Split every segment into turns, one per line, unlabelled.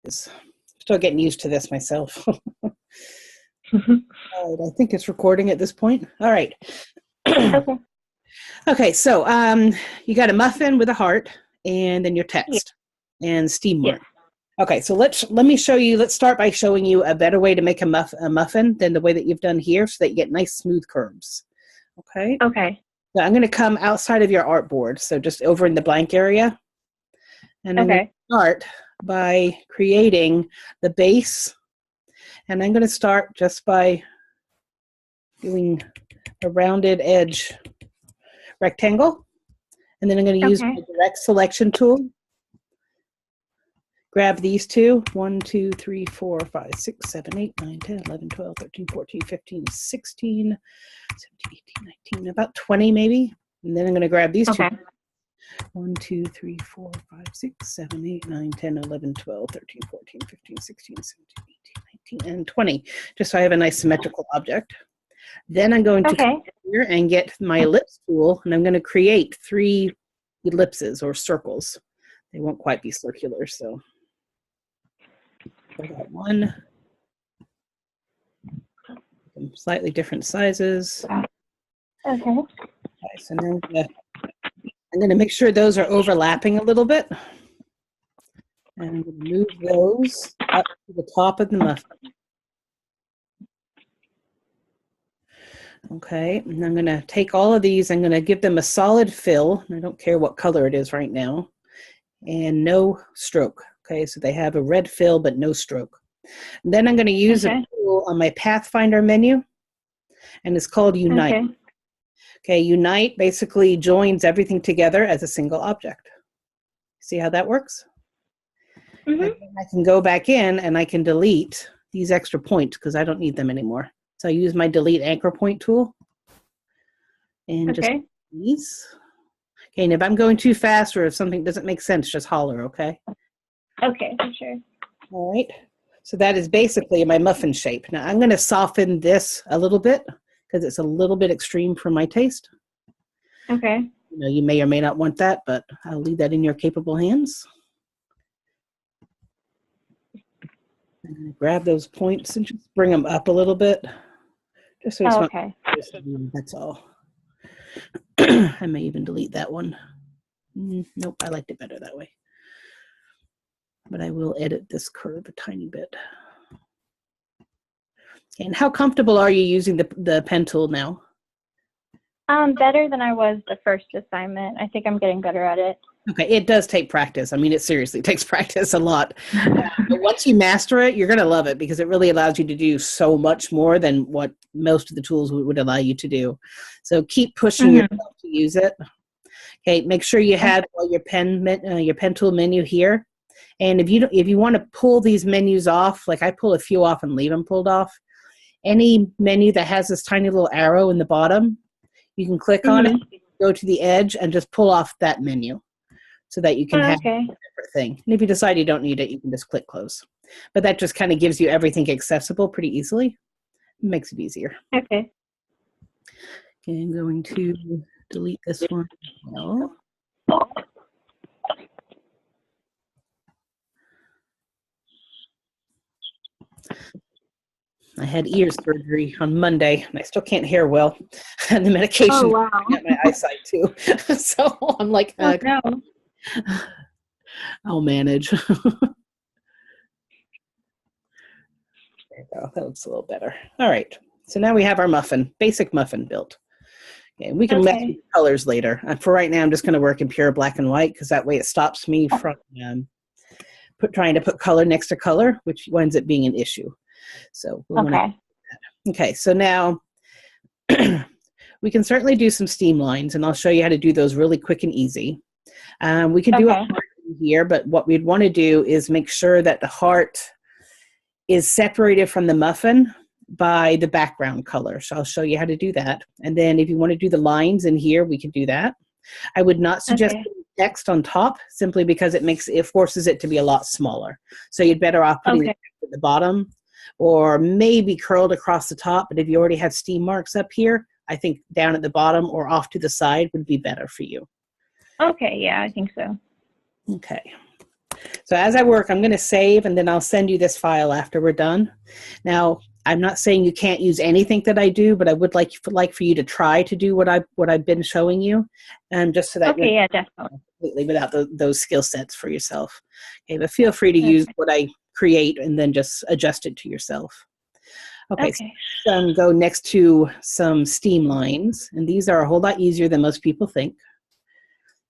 Still getting used to this myself. All right, I think it's recording at this point. All right.
Okay.
Okay, so you got a muffin with a heart, and then your text and steam mark. Okay, so let me show you. Let's start by showing you a better way to make a muffin than the way that you've done here, so that you get nice smooth curves. Okay.
Okay.
So I'm going to come outside of your artboard, so just over in the blank area, and I'm going to start by creating the base, and I'm going to start just by doing a rounded edge rectangle, and then I'm going to use my direct selection tool. Grab these two, 1, 2, 3, 4, 5, 6, 7, 8, 9, 10, 11, 12, 13, 14, 15, 16, 17, 18, 19, about 20 maybe. And then I'm going to grab these two. 1, 2, 3, 4, 5, 6, 7, 8, 9, 10, 11, 12, 13, 14, 15, 16, 17, 18, 19, and 20, just so I have a nice symmetrical object. Then I'm going to come here and get my ellipse tool, and I'm going to create 3 ellipses or circles. They won't quite be circular, so I got 1. Slightly different sizes.
Okay.
So now I'm going to make sure those are overlapping a little bit. And I'm going to move those up to the top of the muffin. Okay, and I'm going to take all of these, I'm going to give them a solid fill. I don't care what color it is right now. And no stroke. Okay, so they have a red fill but no stroke. And then I'm going to use a tool on my Pathfinder menu, and it's called Unite. Okay, Unite basically joins everything together as a single object. See how that works? And then I can go back in and I can delete these extra points because I don't need them anymore. So I use my delete anchor point tool and just these. Okay, and if I'm going too fast or if something doesn't make sense, just holler, okay?
Okay, for sure.
All right, so that is basically my muffin shape. Now I'm going to soften this a little bit because it's a little bit extreme for my taste.
Okay.
You know, you may or may not want that, but I'll leave that in your capable hands. I'm going to grab those points and just bring them up a little bit. Just so it's not, that's all. I may even delete that one. Nope, I liked it better that way. But I will edit this curve a tiny bit. And how comfortable are you using the pen tool now?
Better than I was the first assignment. I think I'm getting better at it.
Okay, it does take practice. I mean, it seriously takes practice a lot. But once you master it, you're going to love it because it really allows you to do so much more than what most of the tools would allow you to do. So keep pushing yourself to use it. Okay, make sure you have your pen tool menu here. And if you want to pull these menus off, like I pull a few off and leave them pulled off, any menu that has this tiny little arrow in the bottom, you can click on it, go to the edge, and just pull off that menu so that you can have a separate thing. And if you decide you don't need it, you can just click close. But that just kind of gives you everything accessible pretty easily. It makes it easier.
Okay.
Okay, I'm going to delete this one as well. I had ear surgery on Monday, and I still can't hear well. And the medication got my eyesight too. So I'm like, I'll manage. There you go. That looks a little better. All right. So now we have our muffin, basic muffin built. Okay, we can mess with the colors later. For right now, I'm just going to work in pure black and white because that way it stops me from trying to put color next to color, which winds up being an issue. So okay, so now we can certainly do some steam lines, and I'll show you how to do those really quick and easy. We can do a heart here, but what we'd want to do is make sure that the heart is separated from the muffin by the background color. So I'll show you how to do that. And then if you want to do the lines in here, we can do that. I would not suggest putting text on top simply because it forces it to be a lot smaller. So you'd better off putting it at the bottom or maybe curled across the top. But if you already have steam marks up here, I think down at the bottom or off to the side would be better for you.
Okay, yeah, I think so.
Okay. So as I work, I'm going to save, and then I'll send you this file after we're done. Now, I'm not saying you can't use anything that I do, but I would like for you to try to do what I've been showing you, and just so that
Okay, yeah, definitely.
completely without those skill sets for yourself. Okay, but feel free to use what I create and then just adjust it to yourself. Okay,
Okay.
so go next to some steam lines, and these are a whole lot easier than most people think.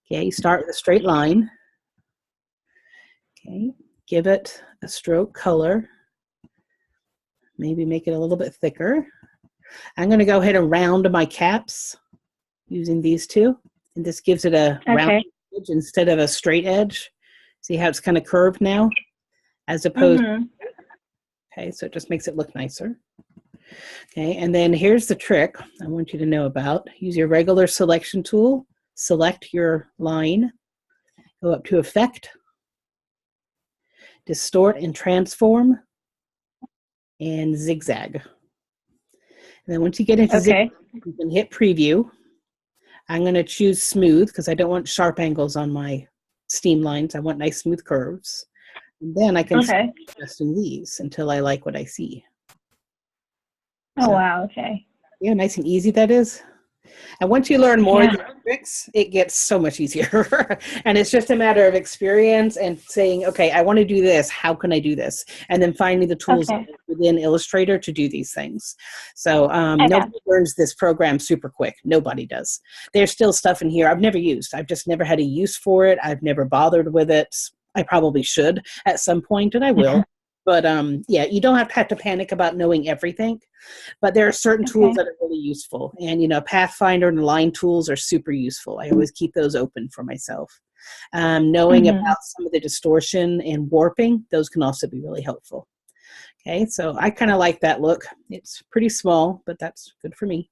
Okay, you start with a straight line. Okay, give it a stroke color. Maybe make it a little bit thicker. I'm going to go ahead and round my caps using these two, and this gives it a round edge instead of a straight edge. See how it's kind of curved now, as opposed. Okay, so it just makes it look nicer. Okay, and then here's the trick I want you to know about. Use your regular selection tool, select your line, go up to Effect, Distort and Transform, and Zigzag. And then once you get into zigzag, you can hit Preview. I'm going to choose Smooth because I don't want sharp angles on my steam lines. I want nice smooth curves. And then I can start adjusting these until I like what I see.
Oh, wow, okay.
Yeah, nice and easy that is. And once you learn more of the tricks, it gets so much easier. And it's just a matter of experience and saying, okay, I want to do this. How can I do this? And then finding the tools within Illustrator to do these things. So nobody learns this program super quick. Nobody does. There's still stuff in here I've never used. I've just never had a use for it. I've never bothered with it. I probably should at some point, and I will. But yeah, you don't have to panic about knowing everything, but there are certain tools that are really useful. And, you know, Pathfinder and Line tools are super useful. I always keep those open for myself. Knowing about some of the distortion and warping, those can also be really helpful. Okay, so I kind of like that look. It's pretty small, but that's good for me.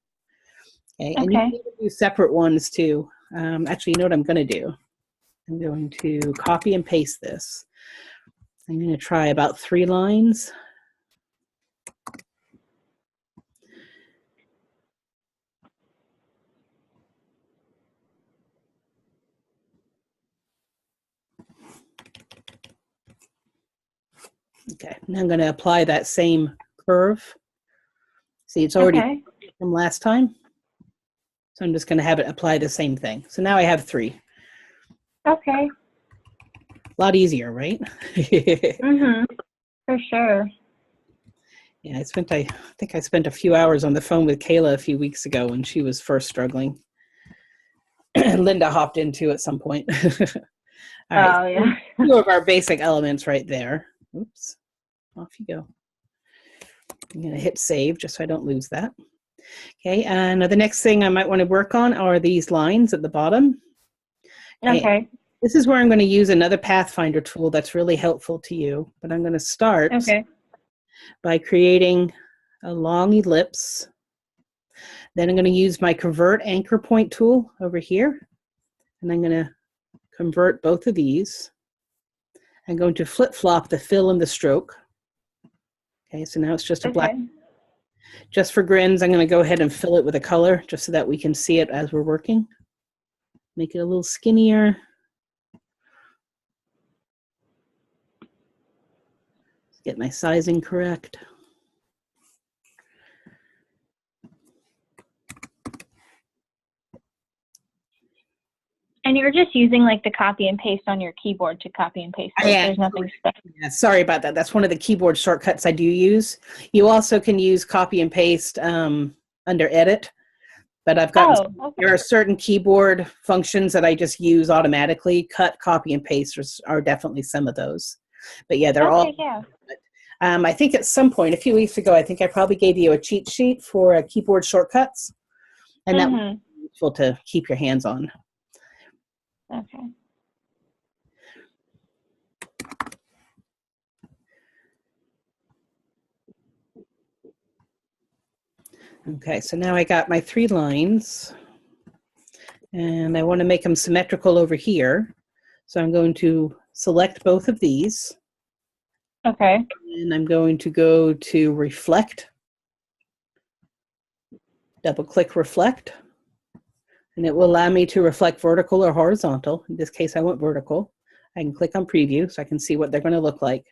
Okay, and you can do separate ones too. Actually, you know what I'm going to do? I'm going to copy and paste this. I'm going to try about 3 lines. Okay, and I'm going to apply that same curve. See, it's already from last time. So I'm just going to have it apply the same thing. So now I have 3.
Okay.
A lot easier, right?
For sure.
Yeah, I think I spent a few hours on the phone with Kayla a few weeks ago when she was first struggling. Linda hopped into at some point. All right. Two of our basic elements right there. Oops. Off you go. I'm going to hit save just so I don't lose that. Okay, and the next thing I might want to work on are these lines at the bottom. Okay. This is where I'm going to use another Pathfinder tool that's really helpful to you, but I'm going to start by creating a long ellipse. Then I'm going to use my Convert Anchor Point tool over here, and I'm going to convert both of these. I'm going to flip-flop the fill and the stroke. Okay, so now it's just a black. Just for grins, I'm going to go ahead and fill it with a color just so that we can see it as we're working. Make it a little skinnier. Get my sizing correct.
And you're just using like the copy and paste on your keyboard to copy and paste. There's nothing special.
Yeah, sorry about that. That's one of the keyboard shortcuts I do use. You also can use copy and paste under Edit, but I've got there are certain keyboard functions that I just use automatically. Cut, copy, and paste are definitely some of those. But yeah, they're all. I think at some point, a few weeks ago, I think I probably gave you a cheat sheet for keyboard shortcuts, and that would be useful to keep your hands on.
Okay.
Okay, so now I got my 3 lines, and I want to make them symmetrical over here. So I'm going to select both of these.
Okay.
And I'm going to go to Reflect, double-click Reflect, and it will allow me to reflect vertical or horizontal. In this case, I want vertical. I can click on preview so I can see what they're going to look like.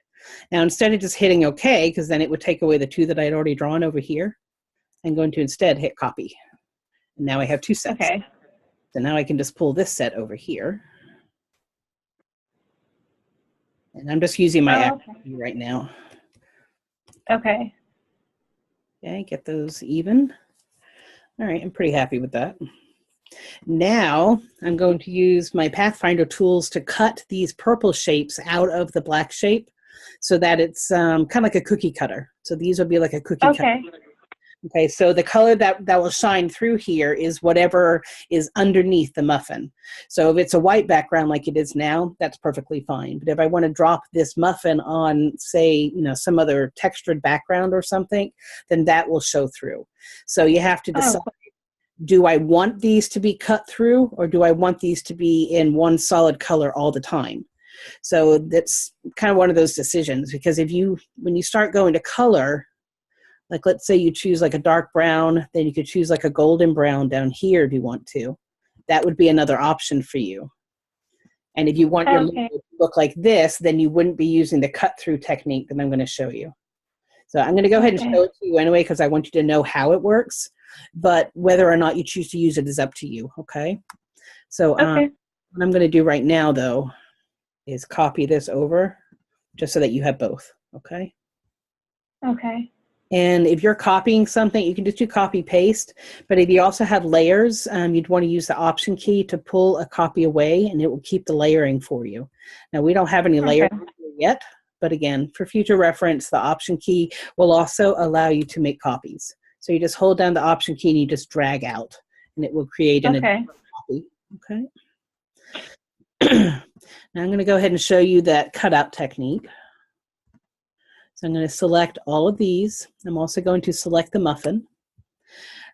Now, instead of just hitting OK, because then it would take away the two that I had already drawn over here, I'm going to instead hit copy. And now I have two sets.
Okay.
So now I can just pull this set over here. And I'm just using my activity right now.
Okay.
Okay, get those even. All right, I'm pretty happy with that. Now I'm going to use my Pathfinder tools to cut these purple shapes out of the black shape so that it's kind of like a cookie cutter. So these will be like a cookie cutter. Okay, so the color that will shine through here is whatever is underneath the muffin. So if it's a white background like it is now, that's perfectly fine. But if I want to drop this muffin on, say, some other textured background or something, then that will show through. So you have to decide, do I want these to be cut through, or do I want these to be in one solid color all the time? So that's kind of one of those decisions, because when you start going to color, like let's say you choose like a dark brown, then you could choose like a golden brown down here if you want to. That would be another option for you. And if you want your logo to look like this, then you wouldn't be using the cut through technique that I'm going to show you. So I'm going to go ahead and show it to you anyway, because I want you to know how it works. But whether or not you choose to use it is up to you, okay? So what I'm going to do right now, though, is copy this over just so that you have both, okay?
Okay.
And if you're copying something, you can just do copy paste. But if you also have layers, you'd want to use the option key to pull a copy away, and it will keep the layering for you. Now, we don't have any layers yet, but again, for future reference, the option key will also allow you to make copies. So you just hold down the option key and you just drag out, and it will create an additional copy. Okay. Now I'm going to go ahead and show you that cutout technique. So I'm going to select all of these. I'm also going to select the muffin.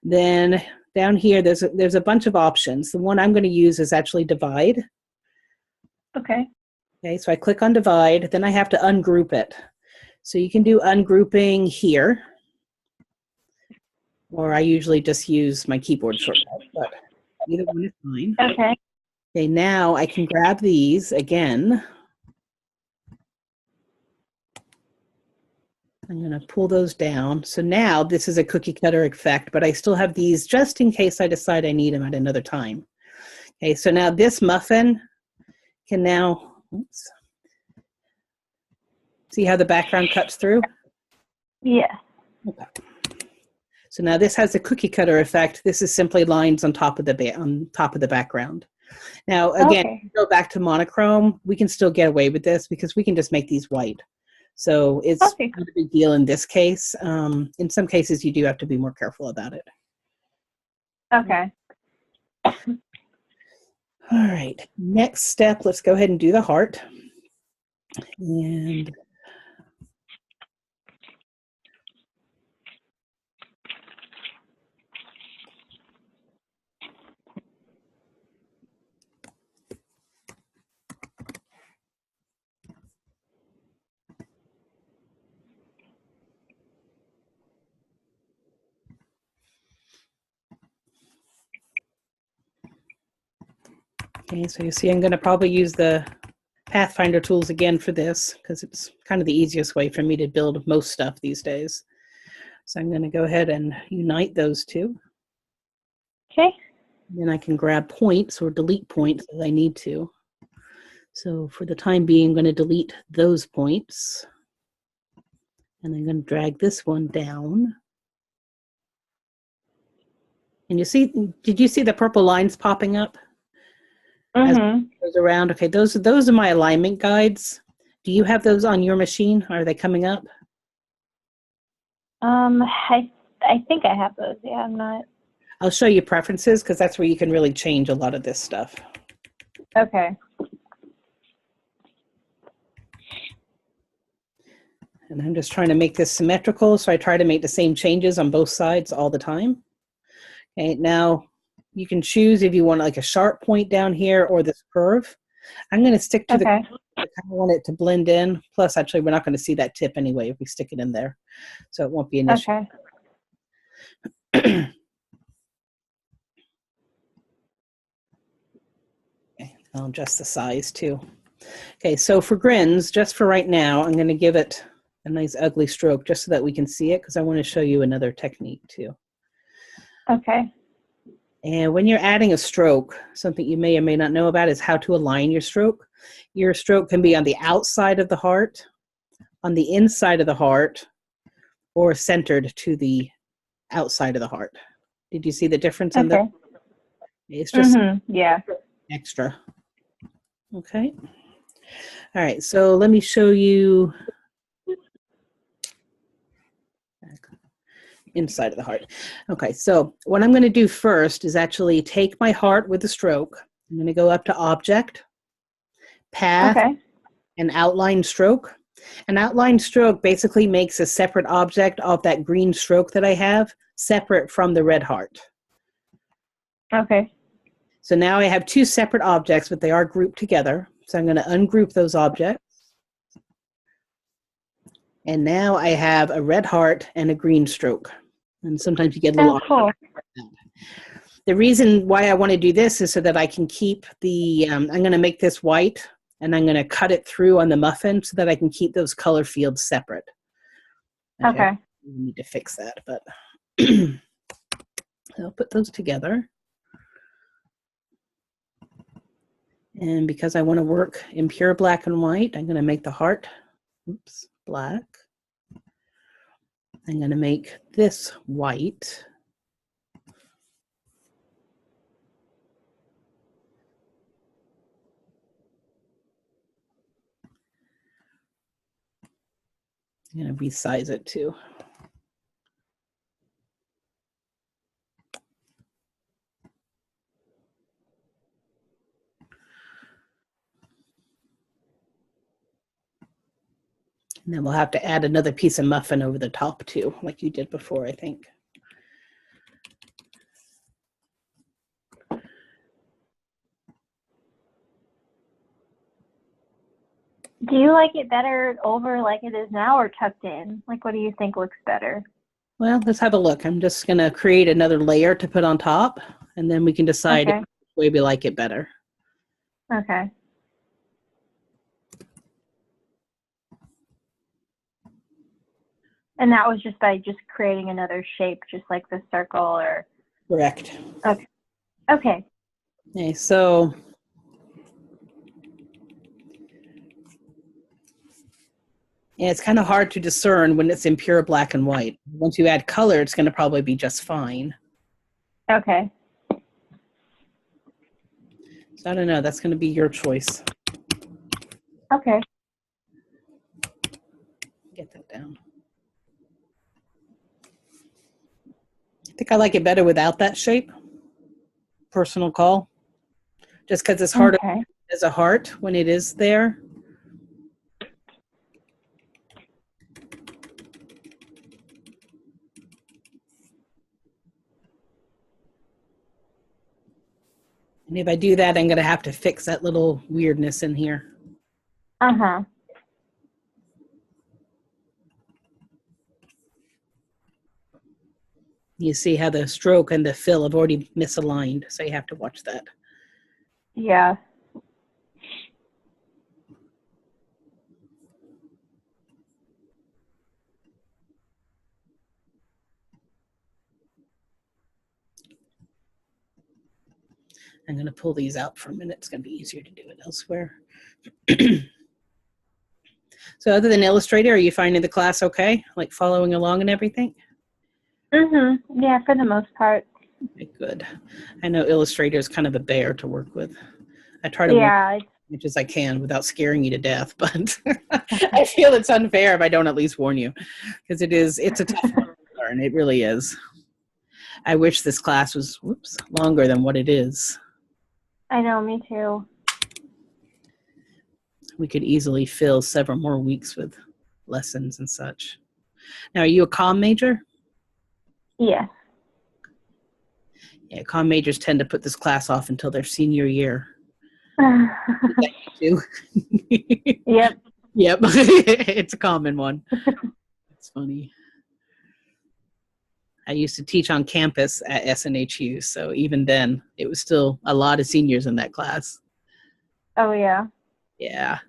Then down here, there's a bunch of options. The one I'm going to use is actually divide.
Okay.
Okay, so I click on divide, then I have to ungroup it. So you can do ungrouping here, or I usually just use my keyboard shortcut, but either one is fine.
Okay.
Okay, now I can grab these again. I'm going to pull those down. So now this is a cookie cutter effect, but I still have these just in case I decide I need them at another time. Okay, so now this muffin can now, oops, see how the background cuts through?
Yeah.
Okay. So now this has a cookie cutter effect. This is simply lines on top of the background. Now again, go back to monochrome, we can still get away with this because we can just make these white. So it's not a big deal in this case. In some cases, you do have to be more careful about it.
Okay.
All right. Next step, let's go ahead and do the heart. And okay, so you see I'm going to probably use the Pathfinder tools again for this because it's kind of the easiest way for me to build most stuff these days. So I'm going to go ahead and unite those two.
Okay.
Then I can grab points or delete points as I need to. So for the time being, I'm going to delete those points. And I'm going to drag this one down. And you see, did you see the purple lines popping up? As it goes around. Okay, those are my alignment guides. Do you have those on your machine? Are they coming up?
I think I have those. Yeah, I'm not.
I'll show you preferences because that's where you can really change a lot of this stuff.
Okay.
And I'm just trying to make this symmetrical, so I try to make the same changes on both sides all the time. Okay, now you can choose if you want like a sharp point down here or this curve. I'm going to stick to the curve. I kind of want it to blend in. Plus, actually, we're not going to see that tip anyway if we stick it in there. So it won't be an issue. Okay, I'll adjust the size too. Okay, so for grins, just for right now, I'm going to give it a nice ugly stroke just so that we can see it, because I want to show you another technique too.
Okay.
And when you're adding a stroke, something you may or may not know about is how to align your stroke. Your stroke can be on the outside of the heart, on the inside of the heart, or centered to the outside of the heart. Did you see the difference in the? It's just
yeah.
extra. Okay. All right, so let me show you inside of the heart. Okay, so what I'm going to do first is actually take my heart with the stroke. I'm going to go up to Object, Path, and Outline Stroke. An outline stroke basically makes a separate object of that green stroke that I have, separate from the red heart.
Okay.
So now I have two separate objects, but they are grouped together. So I'm going to ungroup those objects. And now I have a red heart and a green stroke. And sometimes you get a little...
cool.
The reason why I want to do this is so that I can keep the... I'm going to make this white, and I'm going to cut it through on the muffin so that I can keep those color fields separate.
Okay.
We need to fix that, but I'll put those together. And because I want to work in pure black and white, I'm going to make the heart, black. I'm going to make this white. I'm going to resize it too. And then we'll have to add another piece of muffin over the top too, like you did before, I think.
Do you like it better over like it is now or tucked in? Like, what do you think looks better?
Well, let's have a look. I'm just going to create another layer to put on top, and then we can decide which way we like it better.
Okay. And that was just by just creating another shape, just like the circle, or?
Correct.
Okay. Okay.
Okay, so yeah, it's kind of hard to discern when it's in pure black and white. Once you add color, it's going to probably be just fine.
Okay.
So I don't know. That's going to be your choice.
Okay.
Get that down. I think I like it better without that shape. Personal call. Just because it's harder as a heart when it is there. And if I do that, I'm going to have to fix that little weirdness in here.
Uh-huh.
You see how the stroke and the fill have already misaligned, so you have to watch that.
Yeah.
I'm going to pull these out for a minute. It's going to be easier to do it elsewhere. So other than Illustrator, are you finding the class okay? Like following along and everything?
Mm-hmm. Yeah, for the most part.
Okay, good. I know Illustrator is kind of a bear to work with. I try to work as much as I can without scaring you to death, but I feel it's unfair if I don't at least warn you, because it's a tough one to learn. It really is. I wish this class was longer than what it is.
I know, me too.
We could easily fill several more weeks with lessons and such. Now, are you a comm major?
Yeah.
Yeah, comm majors tend to put this class off until their senior year.
Yep.
Yep. It's a common one. It's funny. I used to teach on campus at SNHU, so even then, it was still a lot of seniors in that class.
Oh, yeah.
Yeah.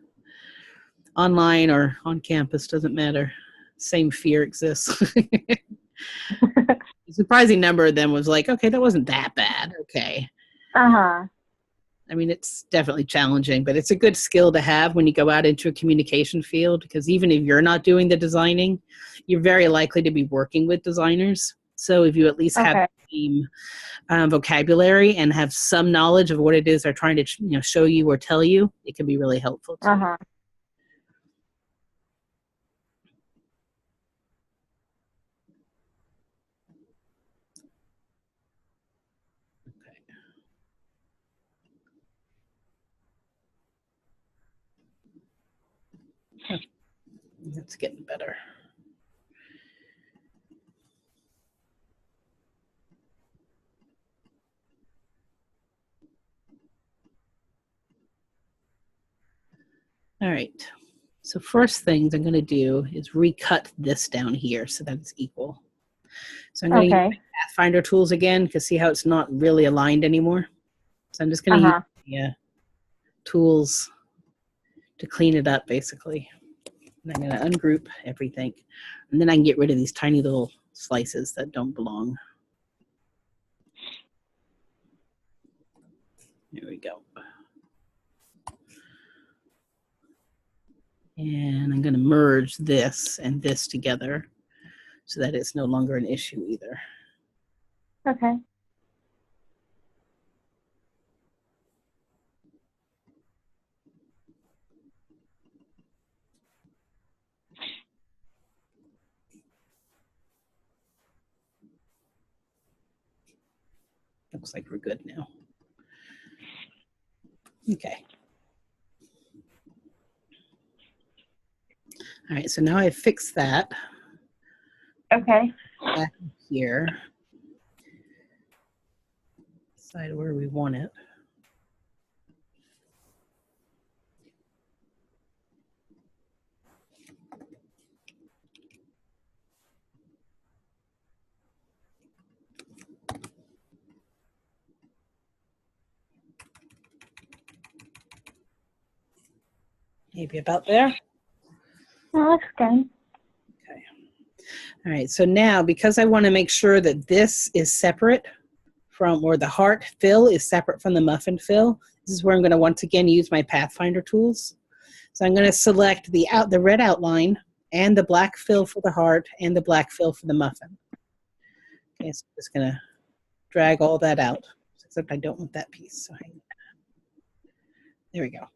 Online or on campus, doesn't matter. Same fear exists. A surprising number of them was like, okay, that wasn't that bad. Okay.
Uh-huh.
I mean, it's definitely challenging, but it's a good skill to have when you go out into a communication field, because even if you're not doing the designing, you're very likely to be working with designers. So if you at least have
Okay.
the same vocabulary and have some knowledge of what it is they're trying to show you or tell you, it can be really helpful too.
Uh-huh.
It's getting better. All right. So first things I'm going to do is recut this down here so that it's equal. So I'm going to use my Pathfinder tools again, because see how it's not really aligned anymore? So I'm just going to use the tools to clean it up, basically. And I'm going to ungroup everything. And then I can get rid of these tiny little slices that don't belong. There we go. And I'm going to merge this and this together so that it's no longer an issue either.
Okay.
Looks like we're good now. Okay. All right, so now I've fixed that.
Okay.
Back here. Decide where we want it. Maybe about there.
That looks good.
Okay. All right, so now because I want to make sure that this is separate from, or the heart fill is separate from the muffin fill, this is where I'm going to once again use my Pathfinder tools. So I'm going to select the red outline and the black fill for the heart and the black fill for the muffin. Okay, so I'm just going to drag all that out, except I don't want that piece. So there we go.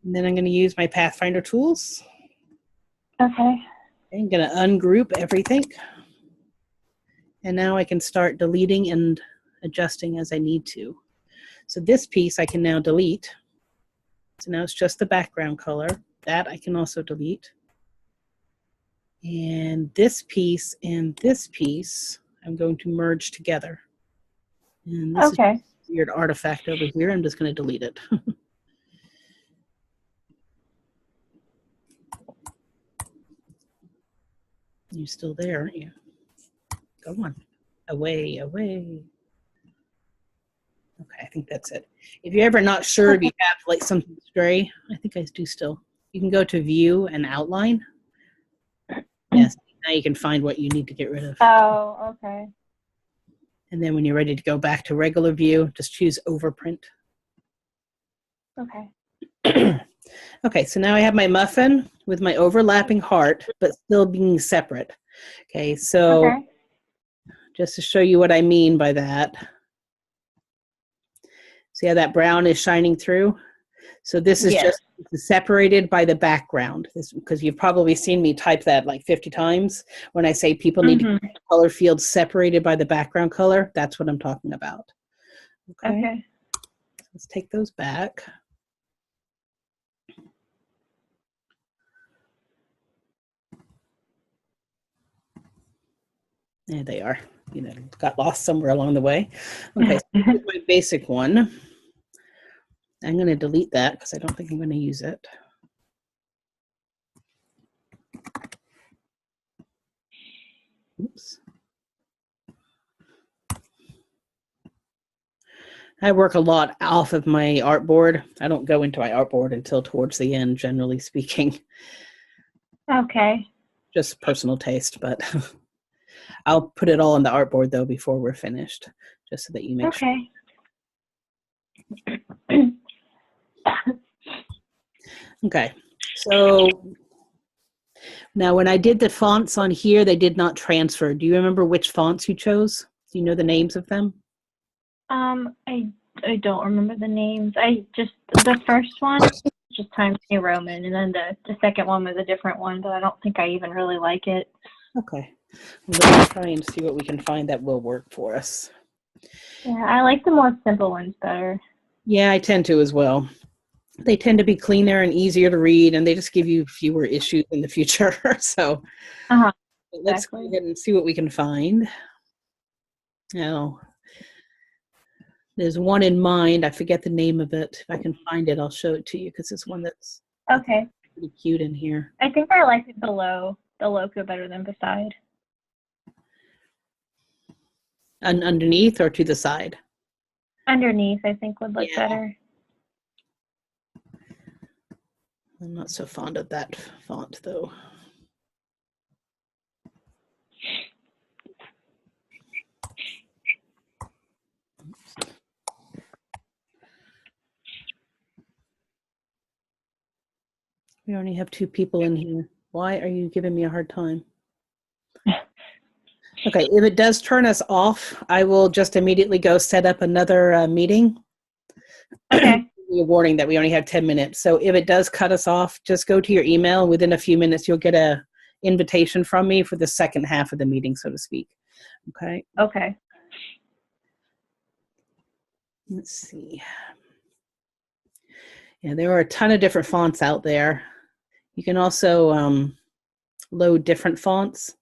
And then I'm going to use my Pathfinder tools.
Okay.
I'm going to ungroup everything. And now I can start deleting and adjusting as I need to. So this piece I can now delete. So now it's just the background color. That I can also delete. And this piece and this piece I'm going to merge together. And this is a weird artifact over here. I'm just going to delete it. You're still there, aren't you? Go on. Away, away. Okay, I think that's it. If you're ever not sure if you have like something stray, I think I do still. You can go to View and Outline. Yes, now you can find what you need to get rid of.
Oh, okay.
And then when you're ready to go back to regular view, just choose Overprint.
Okay.
Okay, so now I have my muffin with my overlapping heart, but still being separate. Okay, so just to show you what I mean by that. See how that brown is shining through? So this is just separated by the background, because you've probably seen me type that like 50 times. When I say people need to keep color fields separated by the background color, that's what I'm talking about. Okay. Let's take those back. There they are. You know, got lost somewhere along the way. Okay, so here's my basic one. I'm going to delete that because I don't think I'm going to use it. Oops. I work a lot off of my artboard. I don't go into my artboard until towards the end, generally speaking.
Okay.
Just personal taste, but I'll put it all on the artboard though before we're finished, just so that you make sure.
Okay.
Okay, so now when I did the fonts on here, they did not transfer. Do you remember which fonts you chose? Do you know the names of them?
I don't remember the names. The first one just Times New Roman, and then the second one was a different one, but I don't think I even really like it.
Okay, well, let's try and see what we can find that will work for us.
Yeah, I like the more simple ones better.
Yeah, I tend to as well. They tend to be cleaner and easier to read, and they just give you fewer issues in the future. So let's go ahead and see what we can find. Now, there's one in mind. I forget the name of it. If I can find it, I'll show it to you because it's one that's pretty cute in here.
I think I like it below the logo better than beside.
Underneath or to the side?
Underneath, I think, would look better.
I'm not so fond of that font, though. We only have 2 people in here. Why are you giving me a hard time? Okay, if it does turn us off, I will just immediately go set up another meeting.
Okay.
A warning that we only have 10 minutes. So if it does cut us off, just go to your email. Within a few minutes, you'll get a invitation from me for the second half of the meeting, so to speak. Okay?
Okay.
Let's see. Yeah, there are a ton of different fonts out there. You can also load different fonts.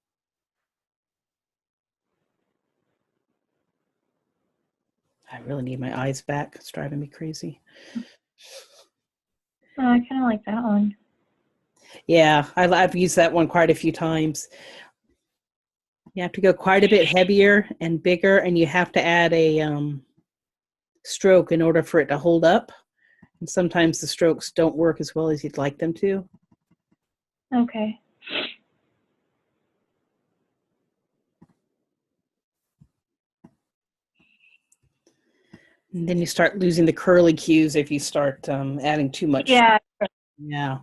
I really need my eyes back. It's driving me crazy.
Oh, I kind of like that one.
Yeah, I've used that one quite a few times. You have to go quite a bit heavier and bigger, and you have to add a stroke in order for it to hold up. And sometimes the strokes don't work as well as you'd like them to.
Okay.
And then you start losing the curly cues if you start adding too much.
Yeah.
Yeah.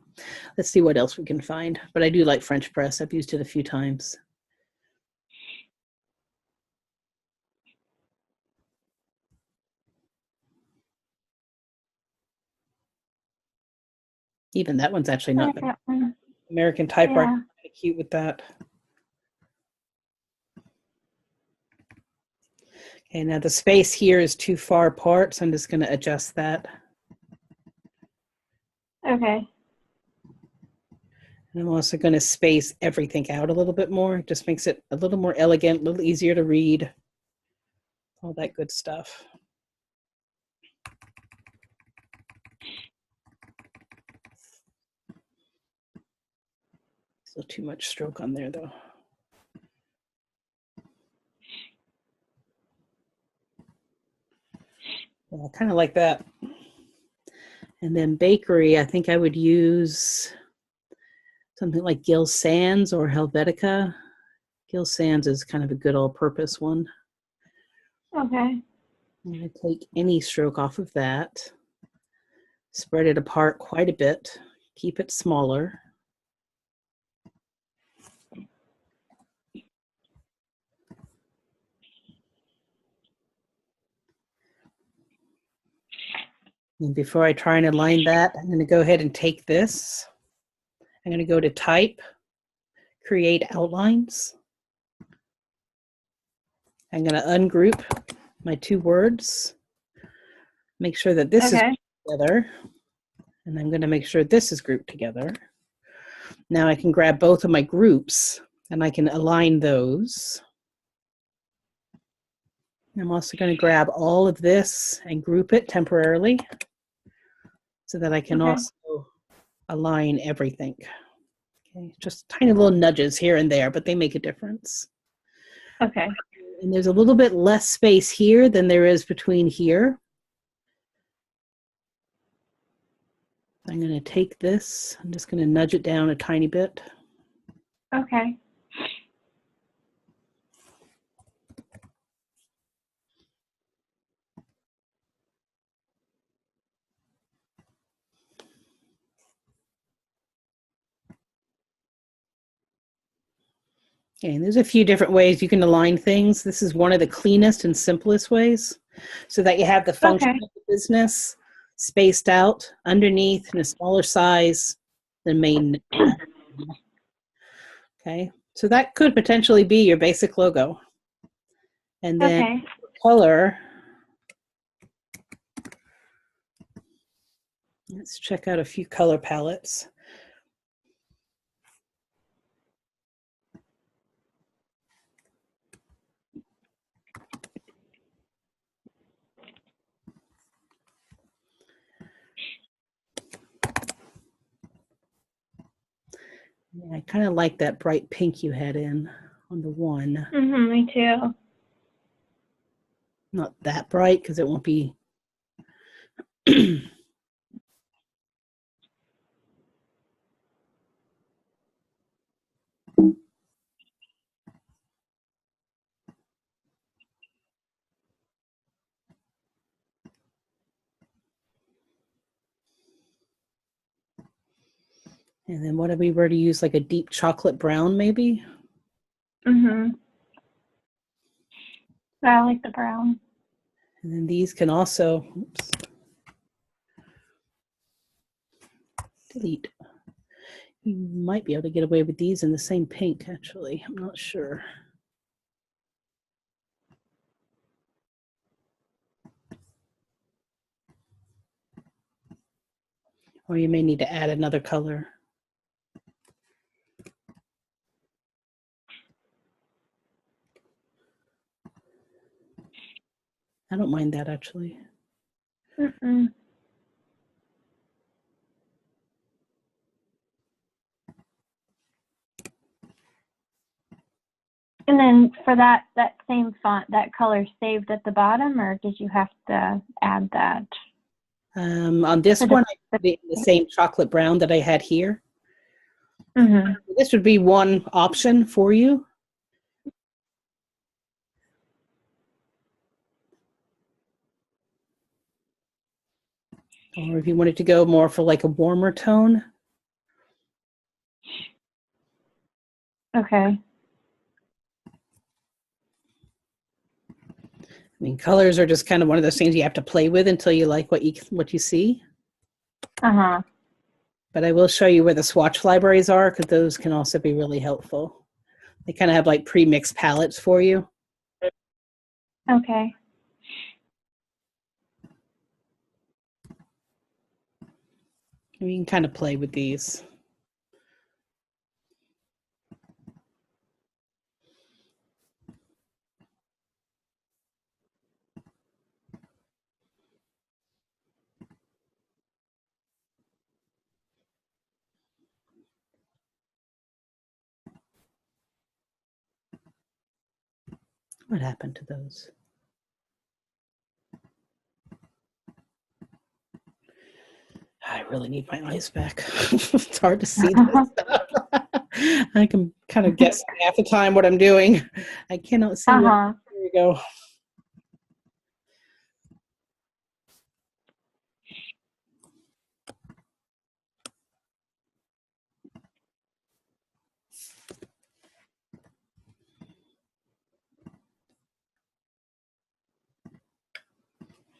Let's see what else we can find. But I do like French press. I've used it a few times. Even that one's actually not bad. American Typewriter. Kind of cute with that. Okay, now the space here is too far apart, so I'm just going to adjust that.
Okay.
And I'm also going to space everything out a little bit more. It just makes it a little more elegant, a little easier to read. All that good stuff. Still too much stroke on there, though. Yeah, I kind of like that. And then bakery, I think I would use something like Gill Sans or Helvetica. Gill Sans is kind of a good all-purpose one.
Okay.
I'm going to take any stroke off of that. Spread it apart quite a bit. Keep it smaller. And before I try and align that, I'm going to go ahead and take this. I'm going to go to Type, Create Outlines. I'm going to ungroup my 2 words. Make sure that this is together. And I'm going to make sure this is grouped together. Now I can grab both of my groups and I can align those. I'm also going to grab all of this and group it temporarily so that I can also align everything. Okay, just tiny little nudges here and there, but they make a difference.
Okay.
And there's a little bit less space here than there is between here. I'm going to take this, I'm just going to nudge it down a tiny bit.
Okay.
Okay, and there's a few different ways you can align things. This is one of the cleanest and simplest ways, so that you have the function
Okay.
of the business spaced out underneath in a smaller size than main. Okay, so that could potentially be your basic logo. And then
Okay.
color, let's check out a few color palettes. Yeah, I kind of like that bright pink you had in on the one.
Me too.
Not that bright because it won't be. And then what if we were to use like a deep chocolate brown maybe?
I like the brown.
And then these can also, oops, delete. You might be able to get away with these in the same pink actually, I'm not sure. Or you may need to add another color. I don't mind that actually.
And then for that same font, that color saved at the bottom, or did you have to add that?
On this one, I put it in the same chocolate brown that I had here. This would be one option for you. Or if you wanted to go more for like a warmer tone.
Okay.
I mean, colors are just kind of one of those things you have to play with until you like what you see. But I will show you where the swatch libraries are, because those can also be really helpful. They kind of have like pre-mixed palettes for you.
Okay.
You can kind of play with these. What happened to those? I really need my eyes back. It's hard to see this stuff. I can kind of guess half the time what I'm doing. I cannot see what. There we go.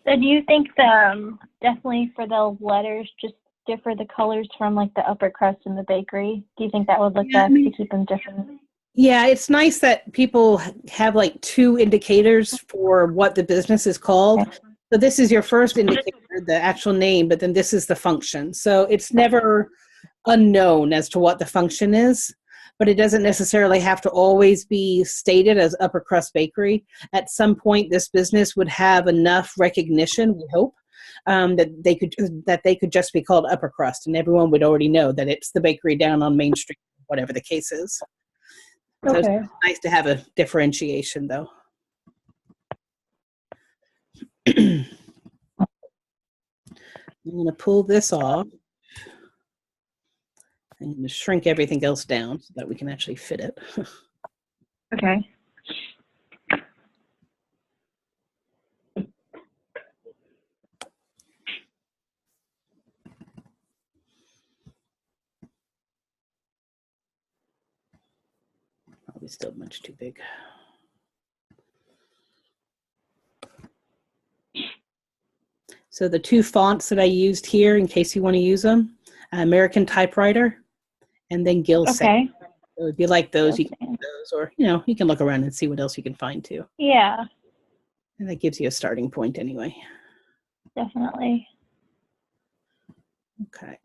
So do you think definitely for the letters, just differ the colors from like the upper crust and the bakery? Do you think that would look best to keep them different?
Yeah, it's nice that people have like two indicators for what the business is called. Okay. So this is your first indicator, the actual name, but then this is the function. So it's never unknown as to what the function is, but it doesn't necessarily have to always be stated as Upper Crust Bakery. At some point, this business would have enough recognition, we hope, that they could just be called Upper Crust, and everyone would already know that it's the bakery down on Main Street, whatever the case is. So okay. It's nice to have a differentiation, though. I'm going to pull this off. And just shrink everything else down so that we can actually fit it.
Okay.
Probably still much too big. So the two fonts that I used here, in case you want to use them, American Typewriter and then Gill Sans.
Okay.
So if you like those,
Gill
you can use those, or you can look around and see what else you can find too.
Yeah,
And that gives you a starting point anyway.
definitely.
Okay.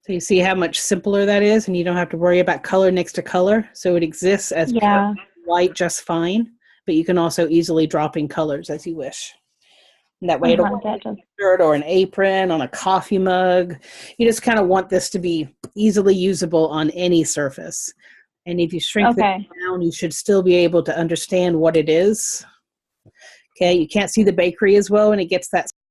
So you see how much simpler that is, and you don't have to worry about color next to color. So it exists as pure white just fine, but you can also easily drop in colors as you wish. And that way it'll work on a shirt or an apron, on a coffee mug. You just kind of want this to be easily usable on any surface. And if you shrink this down, you should still be able to understand what it is. Okay, you can't see the bakery as well, and it gets that